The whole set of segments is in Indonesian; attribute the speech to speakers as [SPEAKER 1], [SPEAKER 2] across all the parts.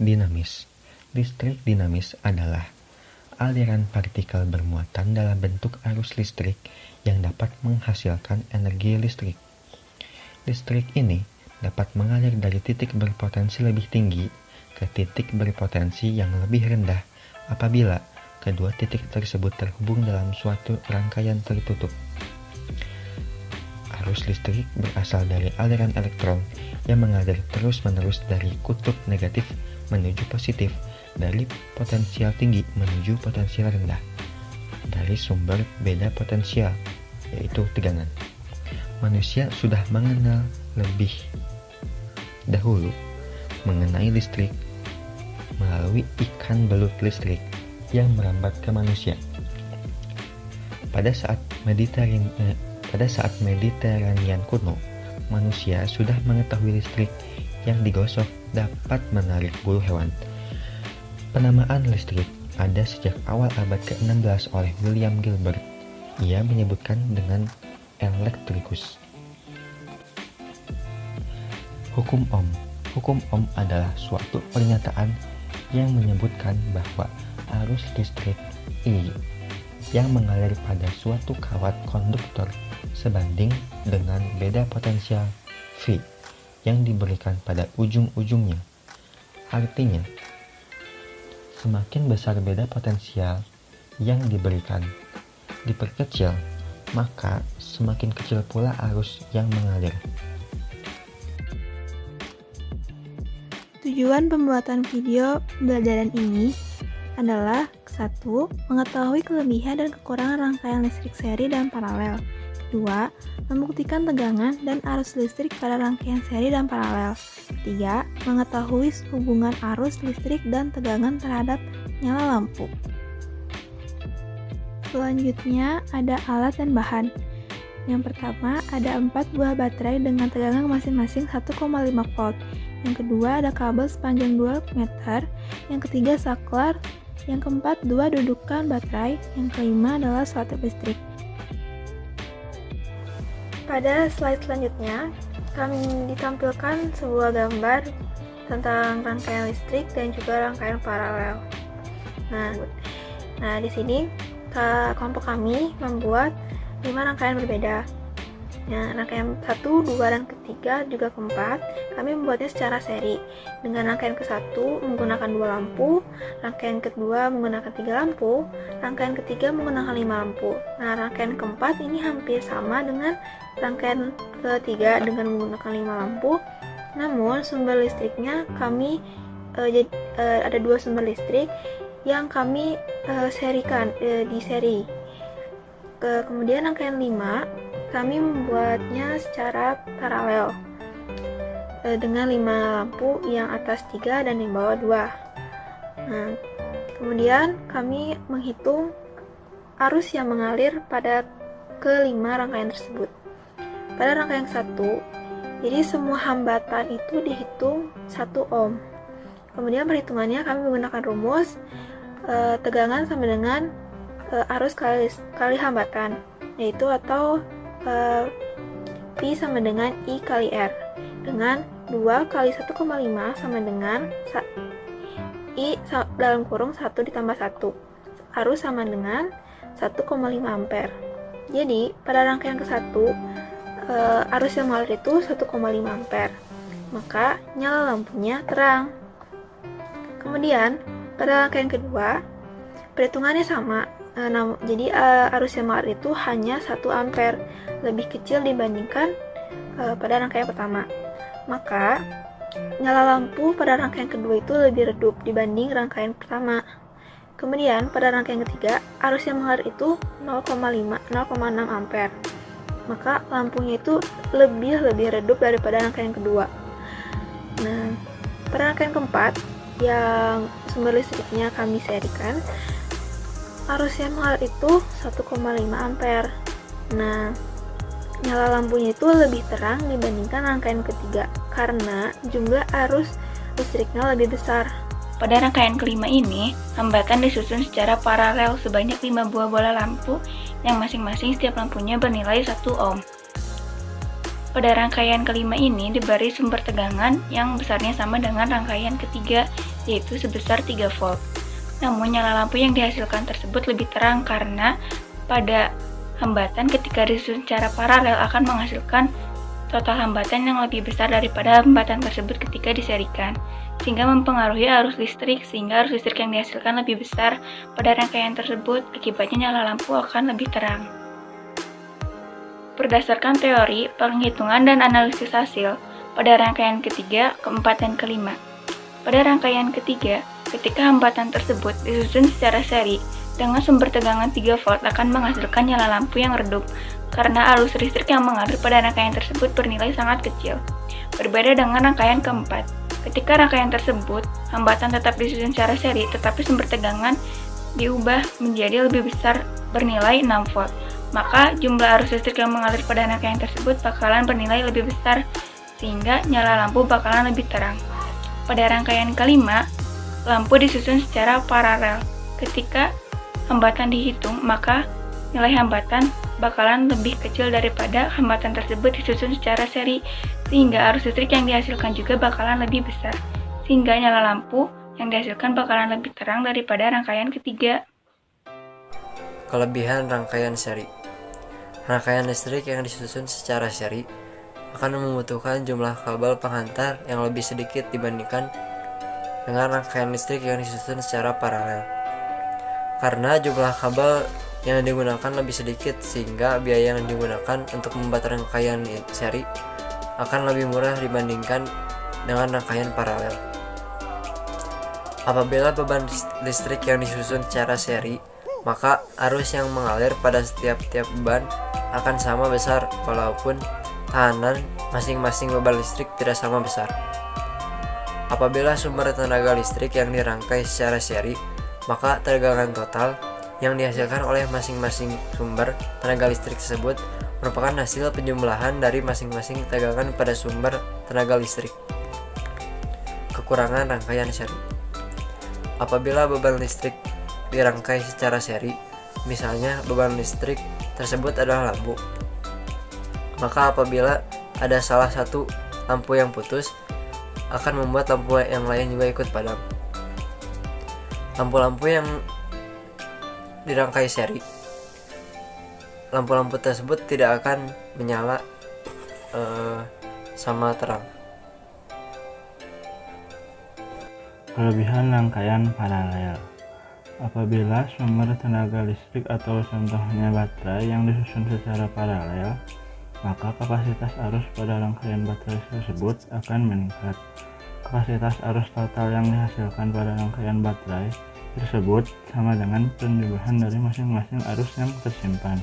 [SPEAKER 1] dinamis. Listrik dinamis adalah aliran partikel bermuatan dalam bentuk arus listrik yang dapat menghasilkan energi listrik. Listrik ini dapat mengalir dari titik berpotensi lebih tinggi ke titik berpotensi yang lebih rendah apabila kedua titik tersebut terhubung dalam suatu rangkaian tertutup. Arus listrik berasal dari aliran elektron yang mengalir terus-menerus dari kutub negatif menuju positif, dari potensial tinggi menuju potensial rendah, dari sumber beda potensial, yaitu tegangan. Manusia sudah mengenal lebih dahulu mengenai listrik melalui ikan belut listrik yang merambat ke manusia. Pada saat Mediterranean kuno, manusia sudah mengetahui listrik yang digosok dapat menarik bulu hewan. Penamaan listrik ada sejak awal abad ke-16 oleh William Gilbert. Ia menyebutkan dengan electricus. Hukum Ohm. Hukum Ohm adalah suatu pernyataan yang menyebutkan bahwa arus listrik I yang mengalir pada suatu kawat konduktor sebanding dengan beda potensial V yang diberikan pada ujung-ujungnya. Artinya, semakin besar beda potensial yang diperkecil, maka semakin kecil pula arus yang mengalir.
[SPEAKER 2] Tujuan pembuatan video pembelajaran ini adalah 1. Mengetahui kelebihan dan kekurangan rangkaian listrik seri dan paralel. 2. Membuktikan tegangan dan arus listrik pada rangkaian seri dan paralel. 3. Mengetahui hubungan arus listrik dan tegangan terhadap nyala lampu. Selanjutnya ada alat dan bahan. Yang pertama ada 4 buah baterai dengan tegangan masing-masing 1,5 volt. Yang kedua ada kabel sepanjang 2 meter. Yang ketiga saklar. Yang keempat 2 dudukan baterai. Yang kelima adalah selotip listrik. Pada slide selanjutnya kami ditampilkan sebuah gambar tentang rangkaian listrik dan juga rangkaian paralel. Nah di sini kelompok kami membuat 5 rangkaian berbeda. Nah, rangkaian 1, 2, dan ketiga juga keempat kami membuatnya secara seri. Dengan rangkaian ke-1 menggunakan 2 lampu, rangkaian kedua menggunakan 3 lampu, rangkaian ketiga menggunakan 5 lampu. Nah, rangkaian keempat ini hampir sama dengan rangkaian ketiga dengan menggunakan 5 lampu. Namun sumber listriknya kami ada 2 sumber listrik yang kami serikan di seri. Kemudian rangkaian 5 kami membuatnya secara paralel dengan 5 lampu yang atas 3 dan yang bawah 2. Nah, kemudian kami menghitung arus yang mengalir pada kelima rangkaian tersebut. Pada rangkaian 1, jadi semua hambatan itu dihitung 1 ohm. Kemudian perhitungannya kami menggunakan rumus tegangan sama dengan arus kali hambatan, yaitu atau P sama dengan I kali R, dengan 2 kali 1,5 sama dengan I dalam kurung 1 ditambah 1. Arus sama dengan 1,5 ampere. Jadi pada rangkaian ke-1 arus yang mengalir itu 1,5 ampere. Maka nyala lampunya terang. Kemudian pada rangkaian kedua perhitungannya sama. Jadi arus yang mengalir itu hanya 1 ampere, lebih kecil dibandingkan pada rangkaian pertama. Maka nyala lampu pada rangkaian kedua itu lebih redup dibanding rangkaian pertama. Kemudian pada rangkaian ketiga arus yang mengalir itu 0,6 ampere. Maka lampunya itu lebih redup daripada rangkaian kedua. Nah, pada rangkaian keempat yang sumber listriknya kami serikan, arus yang mengalir itu 1,5 ampere. Nah, nyala lampunya itu lebih terang dibandingkan rangkaian ketiga karena jumlah arus listriknya lebih besar.
[SPEAKER 3] Pada rangkaian kelima ini, hambatan disusun secara paralel sebanyak 5 buah bola lampu yang masing-masing setiap lampunya bernilai 1 ohm. Pada rangkaian kelima ini diberi sumber tegangan yang besarnya sama dengan rangkaian ketiga, yaitu sebesar 3 volt. Namun nyala lampu yang dihasilkan tersebut lebih terang karena pada hambatan ketika disusun secara paralel akan menghasilkan total hambatan yang lebih besar daripada hambatan tersebut ketika diserikan, sehingga mempengaruhi arus listrik, sehingga arus listrik yang dihasilkan lebih besar pada rangkaian tersebut, akibatnya nyala lampu akan lebih terang. Berdasarkan teori, penghitungan dan analisis hasil pada rangkaian ketiga, keempat, dan kelima. Pada rangkaian ketiga, ketika hambatan tersebut disusun secara seri dengan sumber tegangan 3 volt akan menghasilkan nyala lampu yang redup karena arus listrik yang mengalir pada rangkaian tersebut bernilai sangat kecil. Berbeda dengan rangkaian keempat, ketika rangkaian tersebut hambatan tetap disusun secara seri tetapi sumber tegangan diubah menjadi lebih besar bernilai 6 volt, maka jumlah arus listrik yang mengalir pada rangkaian tersebut bakalan bernilai lebih besar sehingga nyala lampu bakalan lebih terang. Pada rangkaian kelima, lampu disusun secara paralel. Ketika hambatan dihitung, maka nilai hambatan bakalan lebih kecil daripada hambatan tersebut disusun secara seri, sehingga arus listrik yang dihasilkan juga bakalan lebih besar, sehingga nyala lampu yang dihasilkan bakalan lebih terang daripada rangkaian ketiga.
[SPEAKER 4] Kelebihan rangkaian seri. Rangkaian listrik yang disusun secara seri akan membutuhkan jumlah kabel penghantar yang lebih sedikit dibandingkan dengan rangkaian listrik yang disusun secara paralel. Karena jumlah kabel yang digunakan lebih sedikit, sehingga biaya yang digunakan untuk membuat rangkaian seri akan lebih murah dibandingkan dengan rangkaian paralel. Apabila beban listrik yang disusun secara seri, maka arus yang mengalir pada setiap beban akan sama besar walaupun tahanan masing-masing beban listrik tidak sama besar. Apabila sumber tenaga listrik yang dirangkai secara seri, maka tegangan total yang dihasilkan oleh masing-masing sumber tenaga listrik tersebut merupakan hasil penjumlahan dari masing-masing tegangan pada sumber tenaga listrik. Kekurangan rangkaian seri. Apabila beban listrik dirangkai secara seri, misalnya beban listrik tersebut adalah lampu, maka apabila ada salah satu lampu yang putus, akan membuat lampu yang lain juga ikut padam. Lampu-lampu yang dirangkai seri, lampu-lampu tersebut tidak akan menyala sama terang.
[SPEAKER 5] Kelebihan rangkaian paralel. Apabila sumber tenaga listrik atau contohnya baterai yang disusun secara paralel, maka kapasitas arus pada rangkaian baterai tersebut akan meningkat. Kapasitas arus total yang dihasilkan pada rangkaian baterai tersebut sama dengan penjumlahan dari masing-masing arus yang tersimpan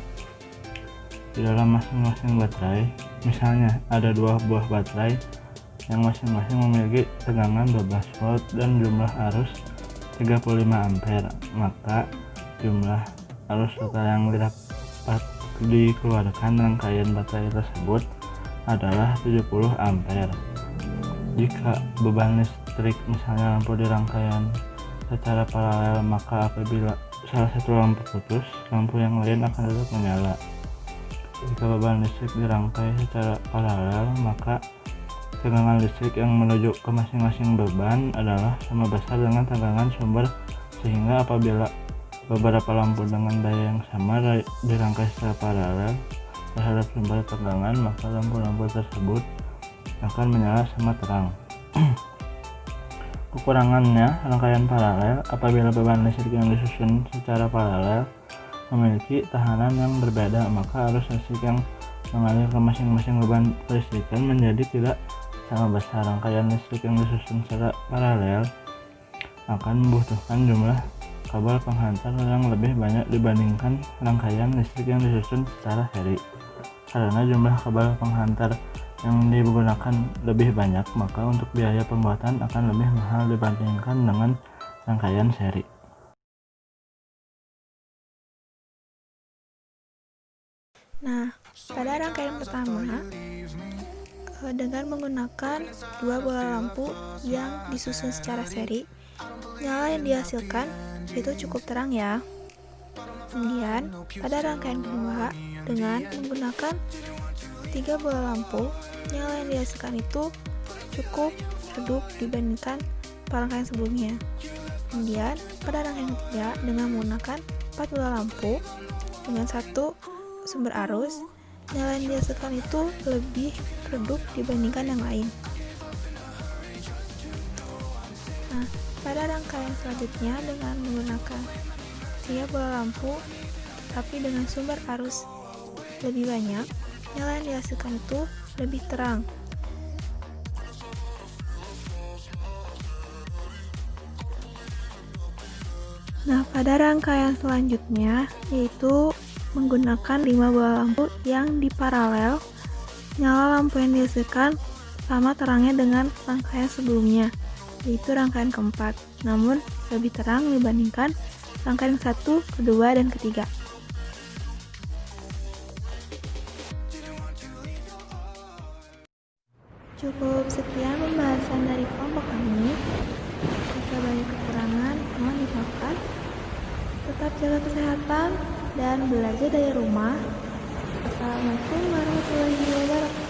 [SPEAKER 5] di dalam masing-masing baterai. Misalnya ada dua buah baterai yang masing-masing memiliki tegangan 12 volt dan jumlah arus 35 ampere, maka jumlah arus total yang dapat dikeluarkan rangkaian baterai tersebut adalah 70 ampere. Jika beban listrik misalnya lampu di rangkaian secara paralel, maka apabila salah satu lampu putus, lampu yang lain akan tetap menyala. Jika beban listrik dirangkai secara paralel, maka tegangan listrik yang menuju ke masing-masing beban adalah sama besar dengan tegangan sumber, sehingga apabila beberapa lampu dengan daya yang sama dirangkai secara paralel terhadap sumber tegangan, maka lampu-lampu tersebut akan menyala sama terang. Kekurangannya rangkaian paralel. Apabila beban listrik yang disusun secara paralel memiliki tahanan yang berbeda, maka arus listrik yang mengalir ke masing-masing beban kelistrikan menjadi tidak sama besar. Rangkaian listrik yang disusun secara paralel akan membutuhkan jumlah kabel penghantar yang lebih banyak dibandingkan rangkaian listrik yang disusun secara seri. Karena jumlah kabel penghantar yang digunakan lebih banyak, maka untuk biaya pembuatan akan lebih mahal dibandingkan dengan rangkaian seri.
[SPEAKER 2] Nah, pada rangkaian pertama, dengan menggunakan dua bola lampu yang disusun secara seri, nyala yang dihasilkan itu cukup terang ya. Kemudian, pada rangkaian kedua, dengan menggunakan 3 bola lampu, nyala yang dihasilkan itu cukup redup dibandingkan pada rangkaian sebelumnya. Kemudian, pada rangkaian ketiga dengan menggunakan 4 bola lampu dengan 1 sumber arus, nyala yang dihasilkan itu lebih redup dibandingkan yang lain. Nah, pada rangkaian selanjutnya dengan menggunakan 3 bola lampu tetapi dengan sumber arus lebih banyak, nyala yang dihasilkan itu lebih terang. Nah, pada rangkaian selanjutnya yaitu menggunakan 5 bola lampu yang diparalel, nyala lampu yang dihasilkan sama terangnya dengan rangkaian sebelumnya, yaitu rangkaian keempat, namun lebih terang dibandingkan rangkaian ke-1, ke-2, dan ke-3. Cukup sekian pembahasan dari kelompok kami. Jika banyak kekurangan, mohon dimaafkan. Tetap jaga kesehatan dan belajar dari rumah. Assalamualaikum warahmatullahi wabarakatuh.